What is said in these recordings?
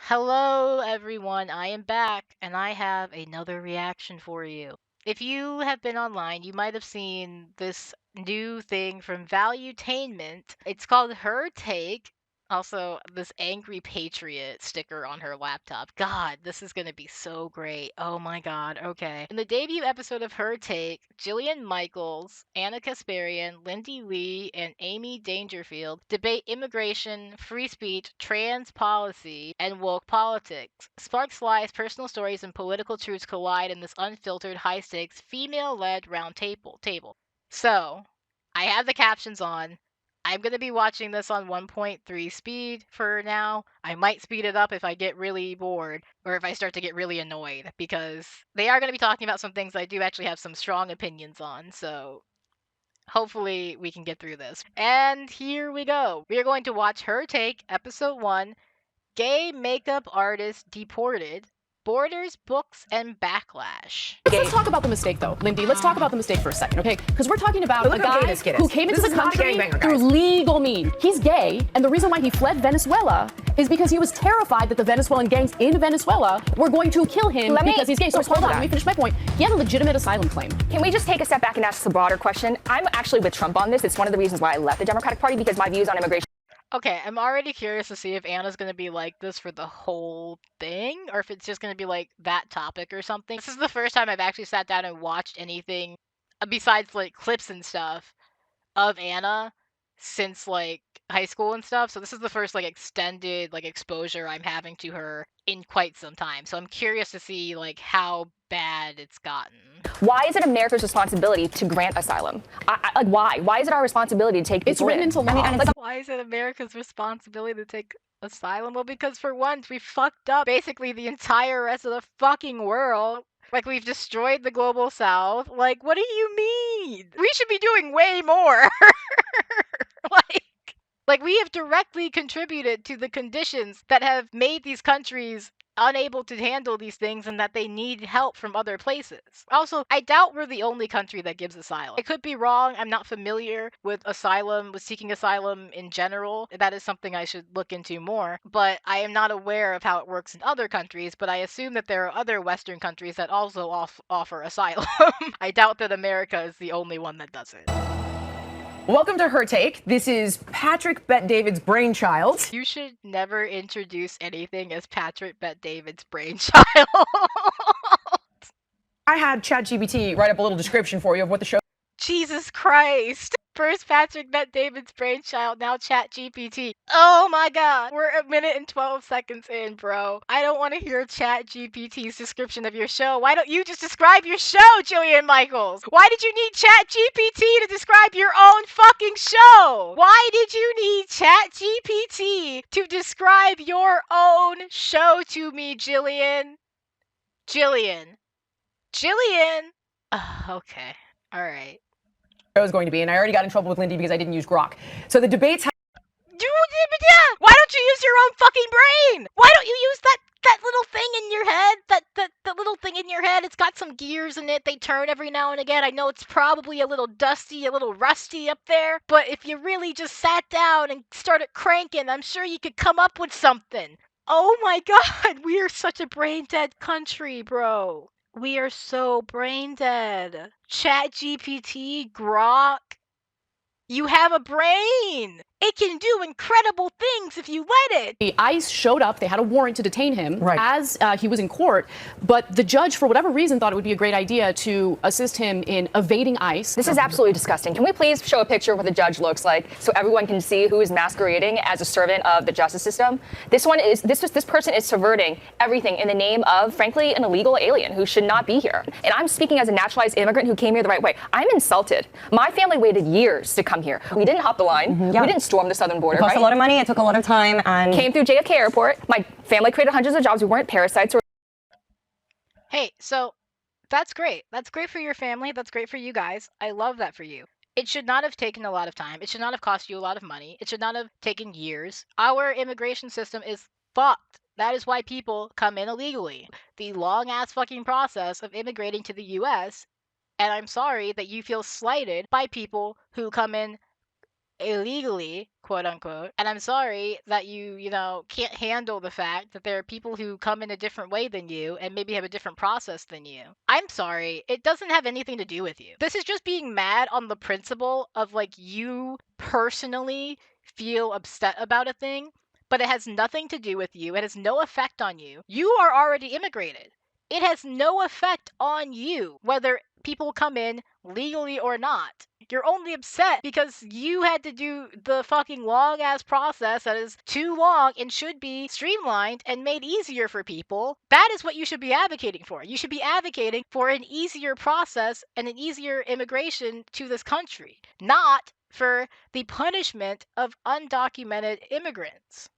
Hello, everyone. I am back, and I have another reaction for you. If you have been online, you might have seen this new thing from Valuetainment. It's called Her Take. Also, this angry patriot sticker on her laptop. God, this is going to be so great. Oh my God. Okay. In the debut episode of Her Take, Jillian Michaels, Anna Kasparian, Lindy Lee, and Amy Dangerfield debate immigration, free speech, trans policy, and woke politics. Sparks Fly's personal stories and political truths collide in this unfiltered, high-stakes, female-led round table. So, I have the captions on. I'm going to be watching this on 1.3 speed for now. I might speed it up if I get really bored or if I start to get really annoyed because they are going to be talking about some things I do actually have some strong opinions on. So hopefully we can get through this. And here we go. We are going to watch Her Take, Episode 1, Gay Makeup Artist Deported, Borders, Books, and Backlash. Let's talk about the mistake, though, Lindy. Let's talk about the mistake for a second, okay? Because we're talking about a guy who came into the country through legal means. He's gay, and the reason why he fled Venezuela is because he was terrified that the Venezuelan gangs in Venezuela were going to kill him because he's gay. So hold on, let me finish my point. He had a legitimate asylum claim. Can we just take a step back and ask the broader question? I'm actually with Trump on this. It's one of the reasons why I left the Democratic Party, because my views on immigration. Okay, I'm already curious to see if Anna's gonna be like this for the whole thing, or if it's just gonna be like that topic or something. This is the first time I've actually sat down and watched anything besides like clips and stuff of Anna since like high school and stuff. So this is the first like extended like exposure I'm having to her in quite some time. So I'm curious to see like how bad it's gotten. Why is it America's responsibility to grant asylum? Like, why? Why is it our responsibility to take people It's written in? into law. Why is it America's responsibility to take asylum? Well, because for once we fucked up basically the entire rest of the fucking world. Like, we've destroyed the global south. Like, what do you mean? We should be doing way more. like we have directly contributed to the conditions that have made these countries unable to handle these things and that they need help from other places. Also, I doubt we're the only country that gives asylum. I could be wrong. I'm not familiar with seeking asylum in general. That is something I should look into more. But I am not aware of how it works in other countries, but I assume that there are other Western countries that also offer asylum. I doubt that America is the only one that does it. Welcome to Her Take. This is Patrick Bet-David's brainchild. You should never introduce anything as Patrick Bet-David's brainchild. I had ChatGPT write up a little description for you of what the show. Jesus Christ. First Patrick Bet-David's brainchild, now ChatGPT. Oh my god. We're a minute and 12 seconds in, bro. I don't want to hear ChatGPT's description of your show. Why don't you just describe your show, Jillian Michaels? Why did you need ChatGPT to describe your own fucking show? Why did you need ChatGPT to describe your own show to me, Jillian? Jillian. Okay. All right. Is going to be, and I already got in trouble with Lindy because I didn't use Grok. So the debates. Yeah. Why don't you use your own fucking brain? Why don't you use that little thing in your head? That little thing in your head. It's got some gears in it. They turn every now and again. I know it's probably a little dusty, a little rusty up there, but if you really just sat down and started cranking, I'm sure you could come up with something. Oh my god, we are such a brain dead country, bro. We are so brain dead. ChatGPT, Grok. You have a brain. It can do incredible things if you let it. The ICE showed up. They had a warrant to detain him Right. as he was in court. But the judge, for whatever reason, thought it would be a great idea to assist him in evading ICE. This is absolutely disgusting. Can we please show a picture of what the judge looks like so everyone can see who is masquerading as a servant of the justice system? This person is subverting everything in the name of, frankly, an illegal alien who should not be here. And I'm speaking as a naturalized immigrant who came here the right way. I'm insulted. My family waited years to come here. We didn't hop the line. We didn't storm the southern border. It cost a lot of money. It took a lot of time. And Came through JFK Airport. My family created hundreds of jobs. We weren't parasites. Hey, so that's great. That's great for your family. That's great for you guys. I love that for you. It should not have taken a lot of time. It should not have cost you a lot of money. It should not have taken years. Our immigration system is fucked. That is why people come in illegally. The long ass fucking process of immigrating to the US. And I'm sorry that you feel slighted by people who come in illegally, quote unquote. And I'm sorry that can't handle the fact that there are people who come in a different way than you and maybe have a different process than you. I'm sorry. It doesn't have anything to do with you. This is just being mad on the principle of like you personally feel upset about a thing, but it has nothing to do with you. It has no effect on you. You are already immigrated. It has no effect on you whether people come in legally or not. You're only upset because you had to do the fucking long ass process that is too long and should be streamlined and made easier for people. That is what you should be advocating for. You should be advocating for an easier process and an easier immigration to this country, not for the punishment of undocumented immigrants.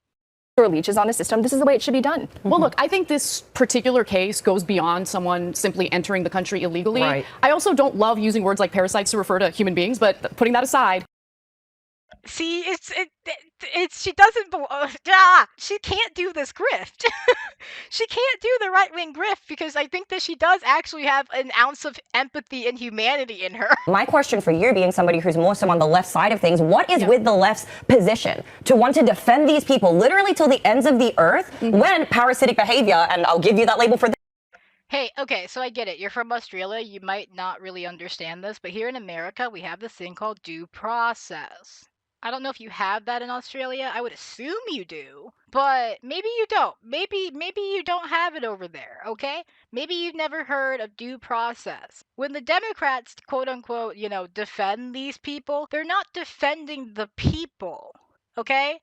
Leeches on the system. This is the way it should be done. Well, look, I think this particular case goes beyond someone simply entering the country illegally. Right. I also don't love using words like parasites to refer to human beings, but putting that aside. See, she doesn't belong. She can't do this grift. She can't do the right-wing grift because I think that she does actually have an ounce of empathy and humanity in her. My question for you, being somebody who's more so on the left side of things, what is with the left's position to want to defend these people literally till the ends of the earth when parasitic behavior, and I'll give you that label for Hey, okay, so I get it. You're from Australia. You might not really understand this, but here in America, we have this thing called due process. I don't know if you have that in Australia. I would assume you do, but maybe you don't. Maybe you don't have it over there, okay? Maybe you've never heard of due process. When the Democrats, quote unquote, defend these people, they're not defending the people, okay?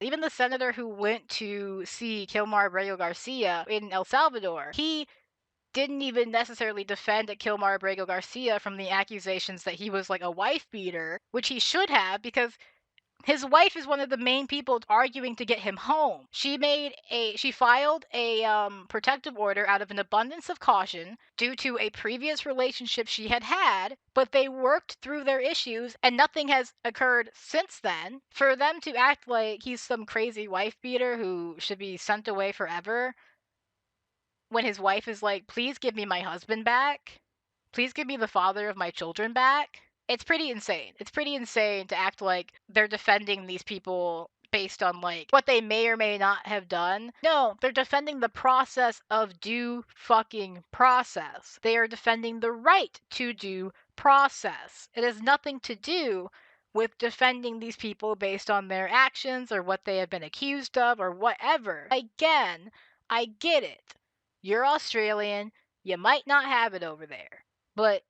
Even the senator who went to see Kilmar Abrego Garcia in El Salvador, he didn't even necessarily defend Kilmar Abrego Garcia from the accusations that he was like a wife beater, which he should have because his wife is one of the main people arguing to get him home. She filed a protective order out of an abundance of caution due to a previous relationship she had, but they worked through their issues and nothing has occurred since then. For them to act like he's some crazy wife beater who should be sent away forever when his wife is like, please give me my husband back. Please give me the father of my children back. It's pretty insane. It's pretty insane to act like they're defending these people based on like what they may or may not have done. No, they're defending the process of due fucking process. They are defending the right to due process. It has nothing to do with defending these people based on their actions or what they have been accused of or whatever. Again, I get it. You're Australian. You might not have it over there. But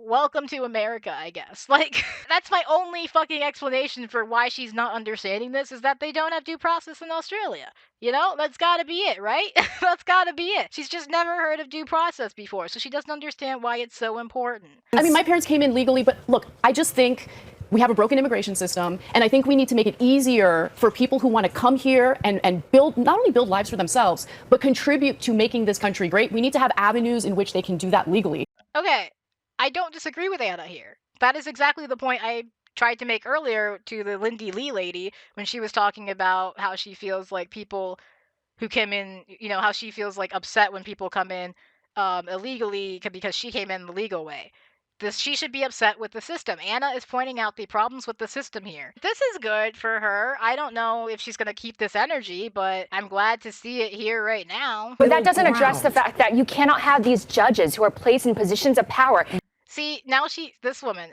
welcome to America, I guess. Like, that's my only fucking explanation for why she's not understanding this is that they don't have due process in Australia. That's gotta be it, right? That's gotta be it. She's just never heard of due process before, so she doesn't understand why it's so important. I mean, my parents came in legally, but look, I just think we have a broken immigration system, and I think we need to make it easier for people who want to come here and not only build lives for themselves, but contribute to making this country great. We need to have avenues in which they can do that legally. Okay. I don't disagree with Anna here. That is exactly the point I tried to make earlier to the Lindy Lee lady when she was talking about how she feels like people who came in, how she feels like upset when people come in illegally because she came in the legal way. She should be upset with the system. Anna is pointing out the problems with the system here. This is good for her. I don't know if she's going to keep this energy, but I'm glad to see it here right now. But that doesn't address the fact that you cannot have these judges who are placed in positions of power. See, now this woman's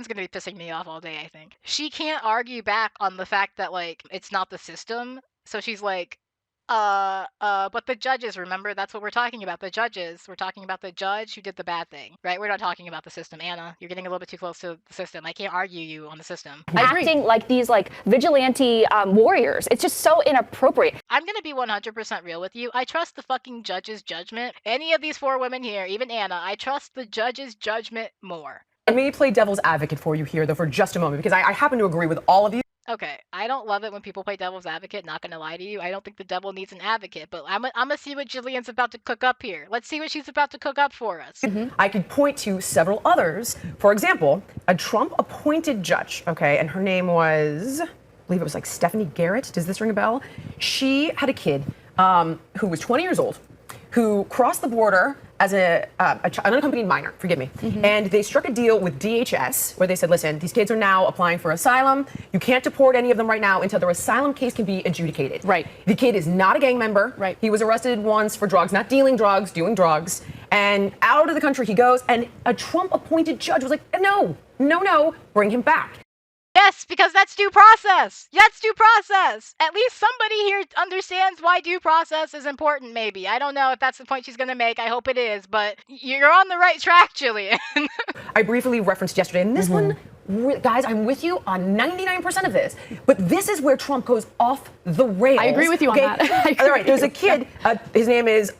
gonna be pissing me off all day, I think. She can't argue back on the fact that, like, it's not the system. So she's like, but the judges, remember? That's what we're talking about, the judges. We're talking about the judge who did the bad thing, right? We're not talking about the system. Anna, you're getting a little bit too close to the system. I can't argue you on the system. Acting like these, like, vigilante warriors. It's just so inappropriate. I'm gonna be 100% real with you. I trust the fucking judge's judgment. Any of these four women here, even Anna, I trust the judge's judgment more. Let me play devil's advocate for you here, though, for just a moment, because I happen to agree with all of you. Okay, I don't love it when people play devil's advocate, not gonna lie to you. I don't think the devil needs an advocate, but I'm gonna see what Jillian's about to cook up here. Let's see what she's about to cook up for us. I could point to several others. For example, a Trump-appointed judge, okay, and her name was, I believe it was like Stephanie Garrett. Does this ring a bell? She had a kid who was 20 years old, who crossed the border as an unaccompanied minor, forgive me, and they struck a deal with DHS where they said, listen, these kids are now applying for asylum. You can't deport any of them right now until their asylum case can be adjudicated. Right. The kid is not a gang member. Right. He was arrested once for drugs, not dealing drugs, doing drugs. And out of the country he goes, and a Trump-appointed judge was like, no, bring him back. Yes, because that's due process. That's due process. At least somebody here understands why due process is important, maybe. I don't know if that's the point she's going to make. I hope it is, but you're on the right track, Jillian. I briefly referenced yesterday, and this one, guys, I'm with you on 99% of this, but this is where Trump goes off the rails. I agree with you on that. All right, there's a kid, his name is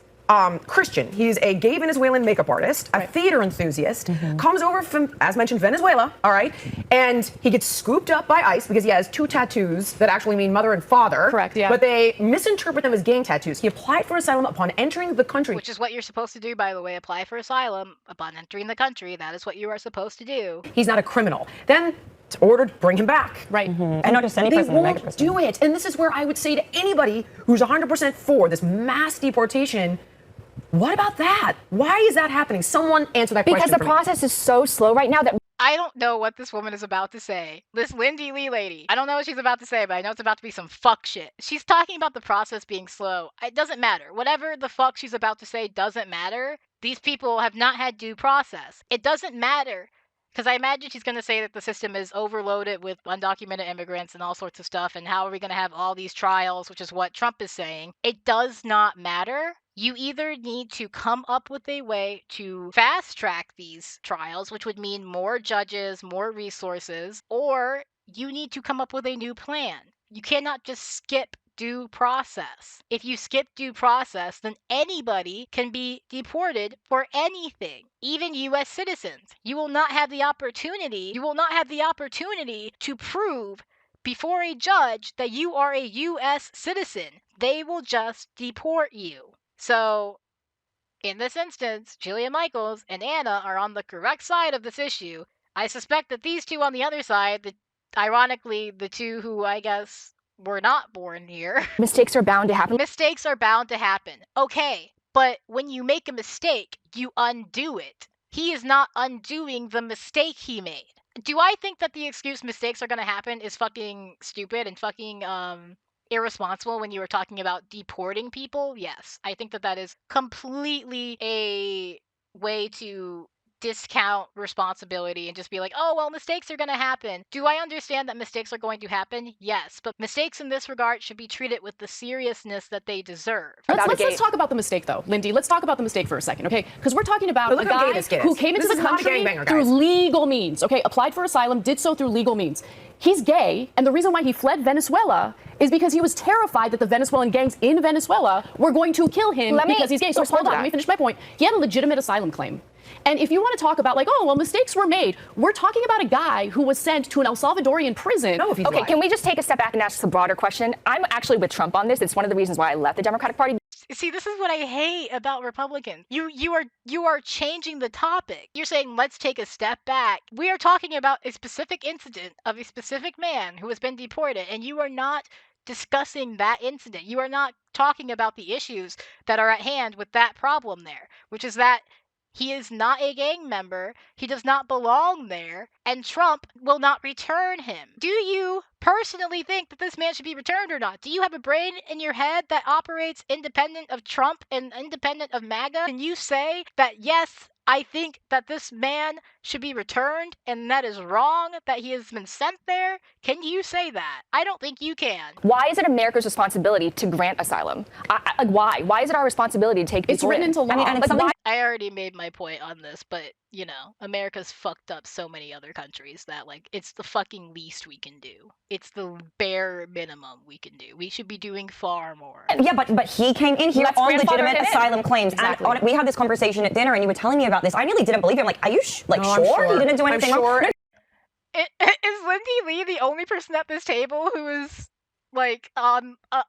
Christian. He's a gay Venezuelan makeup artist, a theater enthusiast, comes over from, as mentioned, Venezuela, all right? And he gets scooped up by ICE because he has 2 tattoos that actually mean mother and father. Correct, yeah. But they misinterpret them as gang tattoos. He applied for asylum upon entering the country. Which is what you're supposed to do, by the way. Apply for asylum upon entering the country. That is what you are supposed to do. He's not a criminal. Then it's ordered, bring him back. Right. And not just any They person, the won't mega person. do it. And this is where I would say to anybody who's 100% for this mass deportation, what about that? Why is that happening? Someone answer that Because question the for me. process is so slow right now that I don't know what this woman is about to say. This Lindy Lee lady. I don't know what she's about to say, but I know it's about to be some fuck shit. She's talking about the process being slow. It doesn't matter. Whatever the fuck she's about to say doesn't matter. These people have not had due process. It doesn't matter. Because I imagine she's going to say that the system is overloaded with undocumented immigrants and all sorts of stuff, and how are we going to have all these trials, which is what Trump is saying. It does not matter. You either need to come up with a way to fast track these trials, which would mean more judges, more resources, or you need to come up with a new plan. You cannot just skip due process. If you skip due process, then anybody can be deported for anything, even US citizens. You will not have the opportunity to prove before a judge that you are a US citizen. They will just deport you. So, in this instance, Jillian Michaels and Anna are on the correct side of this issue. I suspect that these two on the other side, ironically, the two who I guess were not born here, mistakes are bound to happen. mistakes are bound to happen. Okay, but when you make a mistake, you undo it. He is not undoing the mistake he made. Do I think that the excuse mistakes are going to happen is fucking stupid and fucking irresponsible when you were talking about deporting people? Yes, I think that is completely a way to discount responsibility and just be like, oh, well, mistakes are going to happen. Do I understand that mistakes are going to happen? Yes, but mistakes in this regard should be treated with the seriousness that they deserve. Let's talk about the mistake, though, Lindy. Let's talk about the mistake for a second, okay? Because we're talking about a guy who came into the country through legal means, okay? Applied for asylum, did so through legal means. He's gay, and the reason why he fled Venezuela is because he was terrified that the Venezuelan gangs in Venezuela were going to kill him because he's gay. So hold on, let me finish my point. He had a legitimate asylum claim. And if you want to talk about like, oh, well, mistakes were made, we're talking about a guy who was sent to an El Salvadorian prison. Okay, can we just take a step back and ask a broader question? I'm actually with Trump on this. It's one of the reasons why I left the Democratic Party. See, this is what I hate about Republicans. You are changing the topic. You're saying, let's take a step back. We are talking about a specific incident of a specific man who has been deported, and you are not discussing that incident. You are not talking about the issues that are at hand with that problem there, which is that he is not a gang member, he does not belong there, and Trump will not return him. Do you personally think that this man should be returned or not? Do you have a brain in your head that operates independent of Trump and independent of MAGA? Can you say that, yes, I think that this man should be returned and that is wrong, that he has been sent there? Can you say that? I don't think you can. Why is it America's responsibility to grant asylum? Why? Why is it our responsibility to take people It's written in? into law. I already made my point on this, but, you know, America's fucked up so many other countries that, like, it's the fucking least we can do. It's the bare minimum we can do. We should be doing far more. Yeah, but he came in here on legitimate asylum claims. Exactly. And we had this conversation at dinner, and you were telling me about this. I really didn't believe him. Like, are you sure he didn't do anything wrong? Is Lindy Lee the only person at this table who is like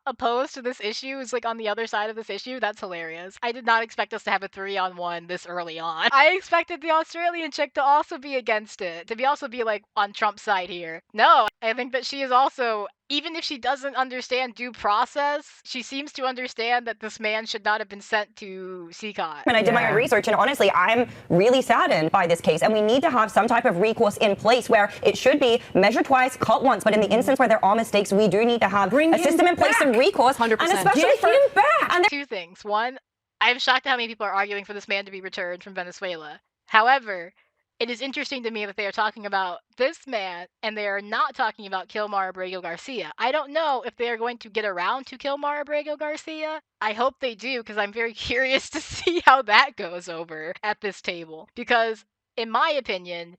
opposed to this issue, is like on the other side of this issue? That's hilarious. I did not expect us to have a 3-on-1 this early on. I expected the Australian chick to also be against it, to be like on Trump's side here. No, I think that she is also even if she doesn't understand due process, she seems to understand that this man should not have been sent to CCOT. And I did my own research, and honestly, I'm really saddened by this case. And we need to have some type of recourse in place where it should be measure twice, cut once. But in the instance where there are mistakes, we do need to have a system in place and recourse. 100%. And especially Get for him back. and Two things. One, I'm shocked at how many people are arguing for this man to be returned from Venezuela. However, it is interesting to me that they are talking about this man and they are not talking about Kilmar Abrego Garcia. I don't know if they are going to get around to Kilmar Abrego Garcia. I hope they do, because I'm very curious to see how that goes over at this table. Because, in my opinion,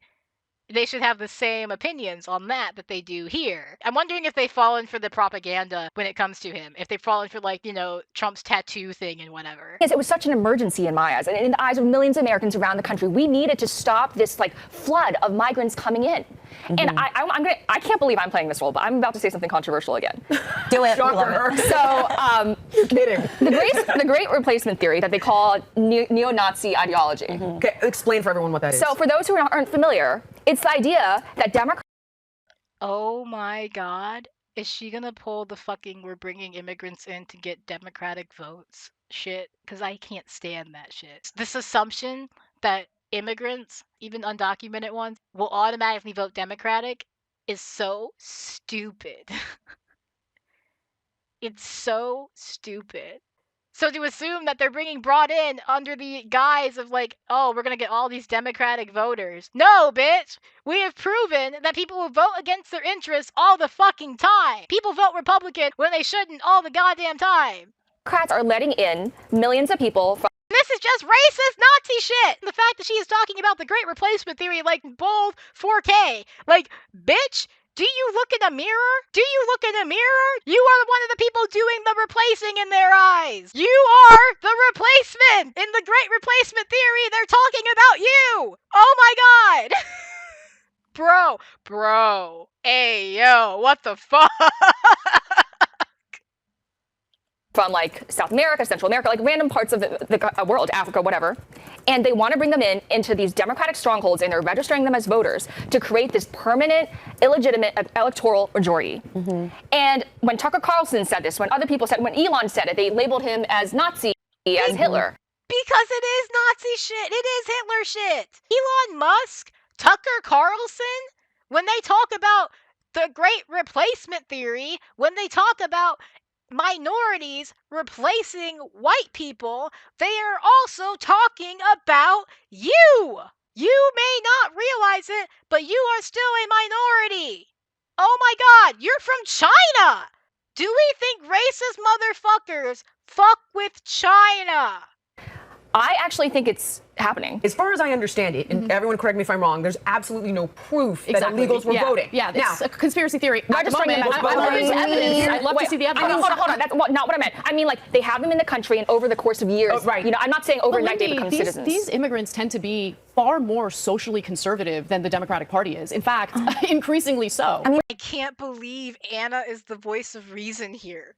they should have the same opinions on that they do here. I'm wondering if they've fallen for the propaganda when it comes to him. If they've fallen for, like, you know, Trump's tattoo thing and whatever. Yes, it was such an emergency in my eyes, and in the eyes of millions of Americans around the country. We needed to stop this like flood of migrants coming in. And I can't believe I'm playing this role, but I'm about to say something controversial again. do it. We love it. So, You're kidding. the great replacement theory that they call neo-Nazi ideology. Okay, explain for everyone what that is. So, for those who aren't familiar, it's the idea that Democrats Oh my god. Is she gonna pull the fucking we're bringing immigrants in to get Democratic votes shit? Because I can't stand that shit. This assumption that immigrants, even undocumented ones, will automatically vote Democratic is so stupid. It's so stupid. So to assume that they're brought in under the guise of like, oh, we're gonna get all these Democratic voters. No, bitch! We have proven that people will vote against their interests all the fucking time. People vote Republican when they shouldn't all the goddamn time. are letting in millions of people from This is just racist Nazi shit! The fact that she is talking about the Great Replacement Theory like bold 4K. Like, bitch, do you look in a mirror? Do you look in a mirror? You are one of the people doing the replacing in their eyes. You are the replacement! In the Great Replacement Theory, they're talking about you! Oh my god! Bro. Hey, yo, what the fuck? from like South America, Central America, like random parts of the world, Africa, whatever. And they want to bring them into these democratic strongholds, and they're registering them as voters to create this permanent, illegitimate electoral majority. And when Tucker Carlson said this, when other people said, when Elon said it, they labeled him as Nazi, as Hitler. Because it is Nazi shit. It is Hitler shit. Elon Musk, Tucker Carlson, when they talk about the Great Replacement Theory, when they talk about minorities replacing white people, they are also talking about you. You may not realize it, but you are still a minority. Oh my god, you're from China. Do we think racist motherfuckers fuck with China? I actually think it's happening. As far as I understand it, and everyone correct me if I'm wrong, there's absolutely no proof Exactly. that illegals were voting. Yeah, it's a conspiracy theory. Not just I'd love to see evidence. I'd love to see the evidence. I mean, hold on. That's not what I meant. I mean, like, they have them in the country, and over the course of years, right. You know, I'm not saying overnight they Lindy, become citizens. These immigrants tend to be far more socially conservative than the Democratic Party is. In fact, increasingly so. I can't believe Anna is the voice of reason here.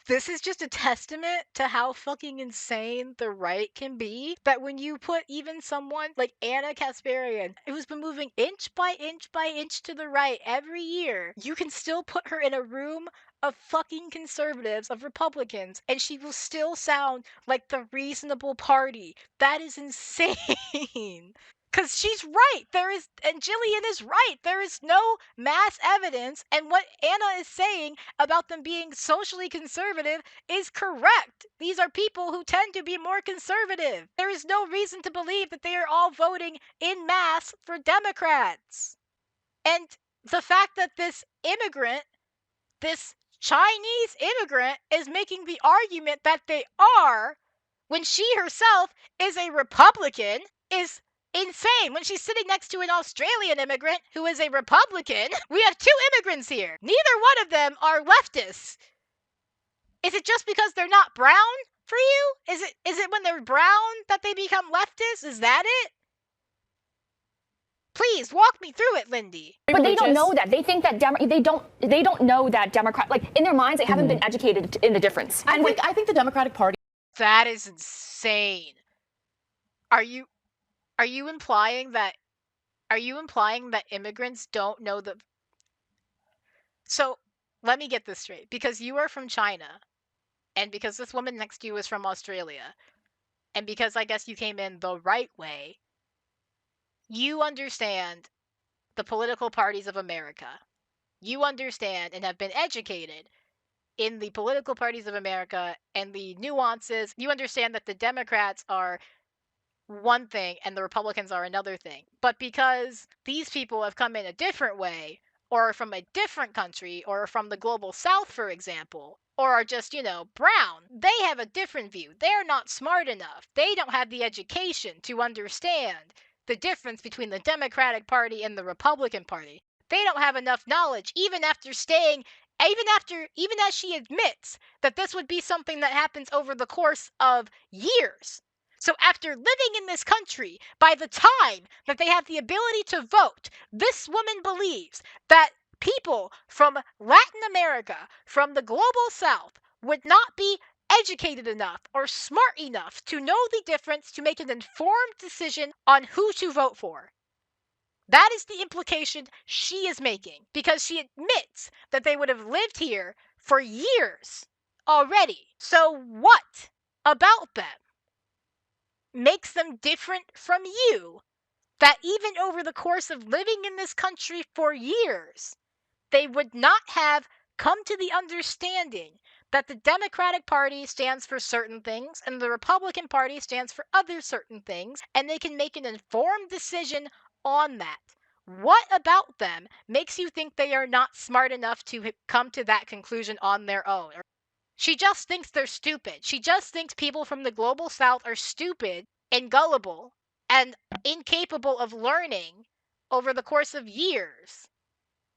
This is just a testament to how fucking insane the right can be, that when you put even someone like Anna Kasparian, who's been moving inch by inch by inch to the right every year, you can still put her in a room of fucking conservatives, of Republicans, and she will still sound like the reasonable party. That is insane. Because she's right. And Jillian is right. There is no mass evidence, and what Anna is saying about them being socially conservative is correct. These are people who tend to be more conservative. There is no reason to believe that they are all voting in mass for Democrats. And the fact that this Chinese immigrant, is making the argument that they are, when she herself is a Republican, is insane. When she's sitting next to an Australian immigrant who is a Republican, we have two immigrants here. Neither one of them are leftists. Is it just because they're not brown for you? Is it when they're brown that they become leftists? Is that it? Please walk me through it, Lindy. But they don't know that. They think that they don't know that Democrat, like, in their minds, they haven't been educated in the difference. I think the Democratic Party. That is insane. Are you implying that immigrants don't know the So let me get this straight. Because you are from China, and because this woman next to you is from Australia, and because I guess you came in the right way, you understand the political parties of America. You understand and have been educated in the political parties of America and the nuances. You understand that the Democrats are one thing and the Republicans are another thing. But because these people have come in a different way, or are from a different country, or are from the global south, for example, or are just, brown, they have a different view. They're not smart enough. They don't have the education to understand the difference between the Democratic Party and the Republican Party. They don't have enough knowledge, even as she admits that this would be something that happens over the course of years. So after living in this country, by the time that they have the ability to vote, this woman believes that people from Latin America, from the global south, would not be educated enough or smart enough to know the difference to make an informed decision on who to vote for. That is the implication she is making, because she admits that they would have lived here for years already. So what about them makes them different from you, that even over the course of living in this country for years, they would not have come to the understanding that the Democratic Party stands for certain things and the Republican Party stands for other certain things, and they can make an informed decision on that? What about them makes you think they are not smart enough to come to that conclusion on their own? She just thinks they're stupid. She just thinks people from the global south are stupid and gullible and incapable of learning over the course of years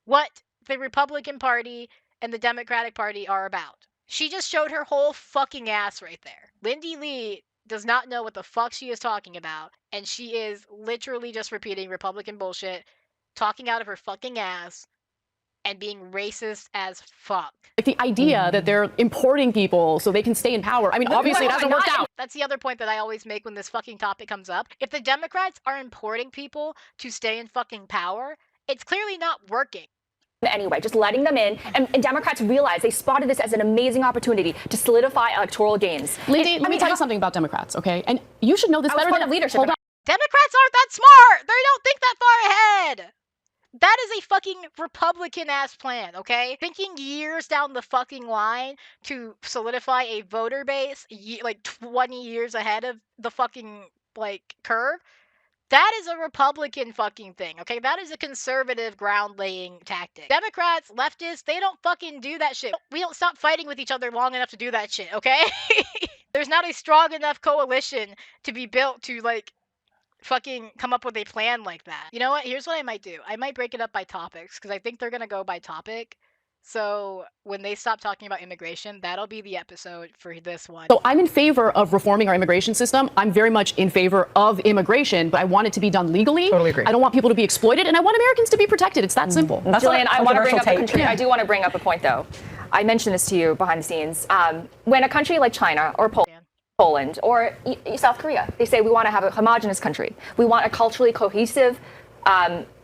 what the Republican Party and the Democratic Party are about. She just showed her whole fucking ass right there. Lindy Lee does not know what the fuck she is talking about, and she is literally just repeating Republican bullshit, talking out of her fucking ass, and being racist as fuck. Like the idea that they're importing people so they can stay in power. I mean, obviously it hasn't worked out. That's the other point that I always make when this fucking topic comes up. If the Democrats are importing people to stay in fucking power, it's clearly not working. Anyway, just letting them in. And Democrats realized they spotted this as an amazing opportunity to solidify electoral gains. Lindy, let me tell you something about Democrats, okay? And you should know this better than leadership. Democrats aren't that smart. They don't think that far ahead. That is a fucking Republican-ass plan, okay? Thinking years down the fucking line to solidify a voter base, like 20 years ahead of the fucking, curve, that is a Republican fucking thing, okay? That is a conservative ground-laying tactic. Democrats, leftists, they don't fucking do that shit. We don't stop fighting with each other long enough to do that shit, okay? There's not a strong enough coalition to be built to, fucking come up with a plan like that. You know what? Here's what I might do. I might break it up by topics, because I think they're gonna go by topic. So when they stop talking about immigration, that'll be the episode for this one. So I'm in favor of reforming our immigration system. I'm very much in favor of immigration, but I want it to be done legally. Totally agree. I don't want people to be exploited, and I want Americans to be protected. It's that simple. That's Jillian, I want to bring up a controversial take. I do want to bring up a point, though. I mentioned this to you behind the scenes. When a country like China or Poland or South Korea, they say we want to have a homogenous country. We want a culturally cohesive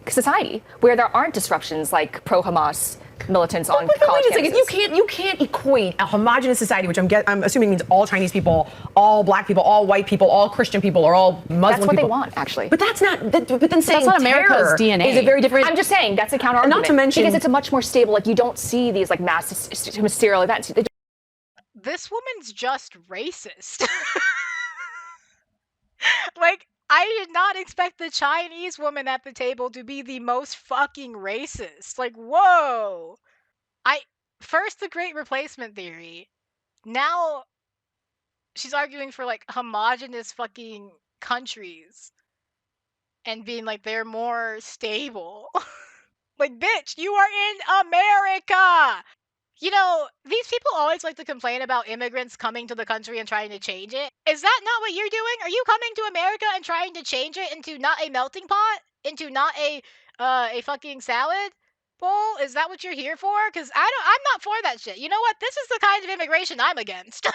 society where there aren't disruptions like pro-Hamas militants on college wait a second. You can't equate a homogenous society, which I'm assuming means all Chinese people, all black people, all white people, all Christian people, or all Muslim people. That's what they want, actually. But that's not. But then saying that's not America's DNA. is a very different. I'm just saying that's a counter argument. Not to mention because it's a much more stable. Like you don't see these mass hysterical events. This woman's just racist. I did not expect the Chinese woman at the table to be the most fucking racist. Whoa. First the Great Replacement theory. Now she's arguing for homogenous fucking countries and being they're more stable. Bitch, you are in America. These people always like to complain about immigrants coming to the country and trying to change it. Is that not what you're doing? Are you coming to America and trying to change it into not a melting pot? Into not a fucking salad bowl? Is that what you're here for? Because I'm not for that shit. You know what? This is the kind of immigration I'm against.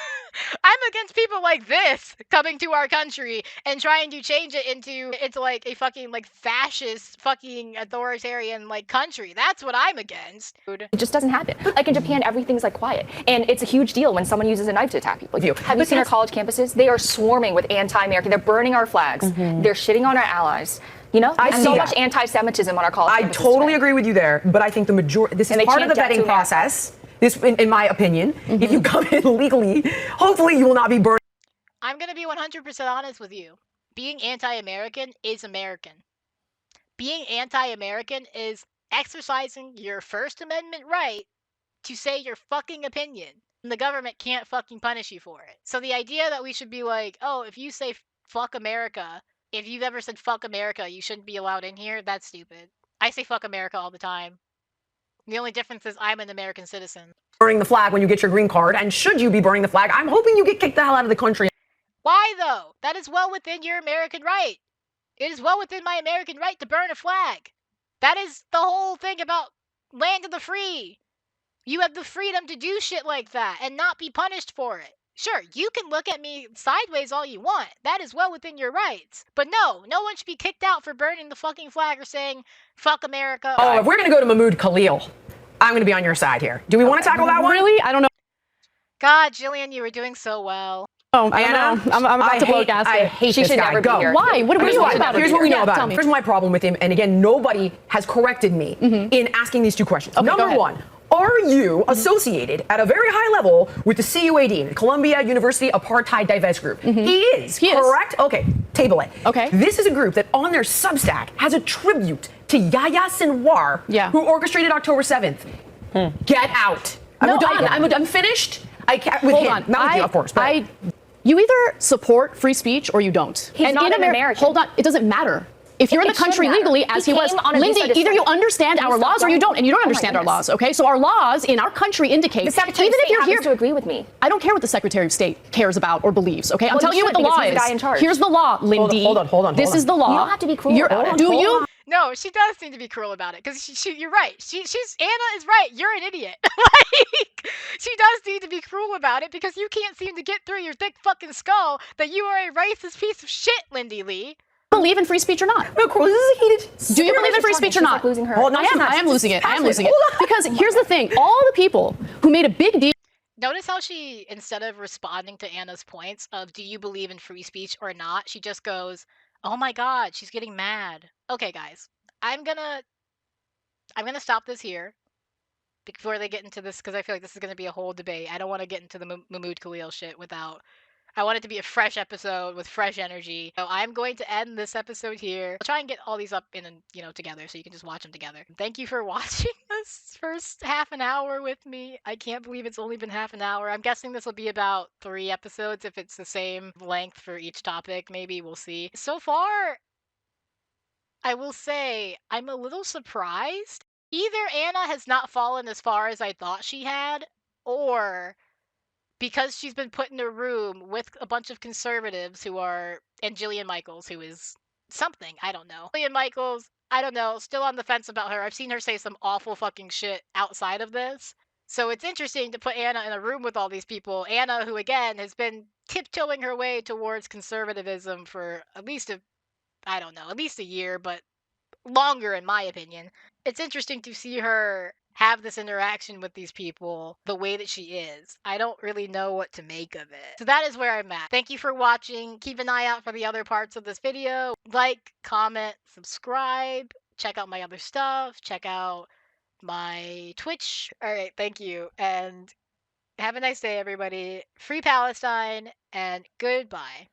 I'm against people like this coming to our country and trying to change it into like a fucking like fascist fucking authoritarian like country. That's what I'm against. It just doesn't happen. Like in Japan, everything's like quiet, and it's a huge deal when someone uses a knife to attack people. Have you seen our college campuses? They are swarming with anti-American. They're burning our flags. They're shitting on our allies. You know, I there's see so that. much anti-Semitism on our college I campuses totally today. agree with you there, but I think the majority, this is And they part of the chant that to vetting America. process. This, in my opinion, if you come in legally, hopefully you will not be burned. I'm going to be 100% honest with you. Being anti-American is American. Being anti-American is exercising your First Amendment right to say your fucking opinion. And the government can't fucking punish you for it. So the idea that we should be like, oh, if you say fuck America, if you've ever said fuck America, you shouldn't be allowed in here, that's stupid. I say fuck America all the time. The only difference is I'm an American citizen. Burning the flag when you get your green card, and should you be burning the flag, I'm hoping you get kicked the hell out of the country. Why though? That is well within your American right. It is well within my American right to burn a flag. That is the whole thing about land of the free. You have the freedom to do shit like that and not be punished for it. Sure, you can look at me sideways all you want. That is well within your rights. But no one should be kicked out for burning the fucking flag or saying, fuck America. Oh, if we're going to go to Mahmoud Khalil, I'm going to be on your side here. Do we want to tackle that one? Really? I don't know. God, Jillian, you were doing so well. Oh, I Anna, don't know. I'm about to blow gas. I hate She this should guy. never be Go. here. Why? What do Here's you what, know about him? here's what we know Yeah, about tell him. me. Here's my problem with him. And again, nobody has corrected me in asking these two questions. Okay, go Number ahead. one, are you associated at a very high level with the CUAD, Columbia University Apartheid Divest Group? He is, correct? Okay, table it. Okay. This is a group that on their Substack has a tribute to Yahya Sinwar, who orchestrated October 7th. Get out. No, I'm done. I- I'm finished. I can't with Hold him. on. Not with you, of course. But You either support free speech or you don't. He's not an American. Hold on. It doesn't matter. If you're in the It should country matter. legally, as He he was, came on a Lindy, visa to either you study. understand our Stop laws or you lying. don't, and you don't Oh my understand our goodness. laws, okay? So our laws in our country indicate, The Secretary even of if State you're happens here, to agree with me. I don't care what the Secretary of State cares about or believes, okay? I'm Well, telling he you what the should, law because he's the is. guy in charge. Here's the law, Lindy. Hold on. This is the law. You don't have to be cruel about it. Do Hold you? No, she does seem to be cruel about it because you're right. She's Anna is right. You're an idiot. Like she does need to be cruel about it because you can't seem to get through your thick fucking skull that you are a racist piece of shit, Lindy Lee. Believe in free speech or not? no, this is a heated. Do you believe in free speech or She's not? like losing her. Hold on, I am losing it. I am losing it. Hold on. Because here's the thing. All the people who made a big deal Notice how she, instead of responding to Anna's points of do you believe in free speech or not, she just goes, oh my god, she's getting mad. Okay, guys, I'm gonna stop this here before they get into this because I feel like this is gonna be a whole debate. I don't want to get into the Mahmoud Khalil shit without. I want it to be a fresh episode with fresh energy. So I'm going to end this episode here. I'll try and get all these up in together so you can just watch them together. Thank you for watching this first half an hour with me. I can't believe it's only been half an hour. I'm guessing this will be about 3 episodes if it's the same length for each topic. Maybe we'll see. So far, I will say I'm a little surprised. Either Anna has not fallen as far as I thought she had, or because she's been put in a room with a bunch of conservatives and Jillian Michaels, who is something, I don't know. Jillian Michaels, I don't know, still on the fence about her. I've seen her say some awful fucking shit outside of this. So it's interesting to put Anna in a room with all these people. Anna, who again has been tiptoeing her way towards conservatism for at least a year, but longer in my opinion. It's interesting to see her have this interaction with these people the way that she is. I don't really know what to make of it. So that is where I'm at. Thank you for watching. Keep an eye out for the other parts of this video. Like, comment, subscribe, check out my other stuff, check out my Twitch. All right, thank you. And have a nice day, everybody. Free Palestine and goodbye.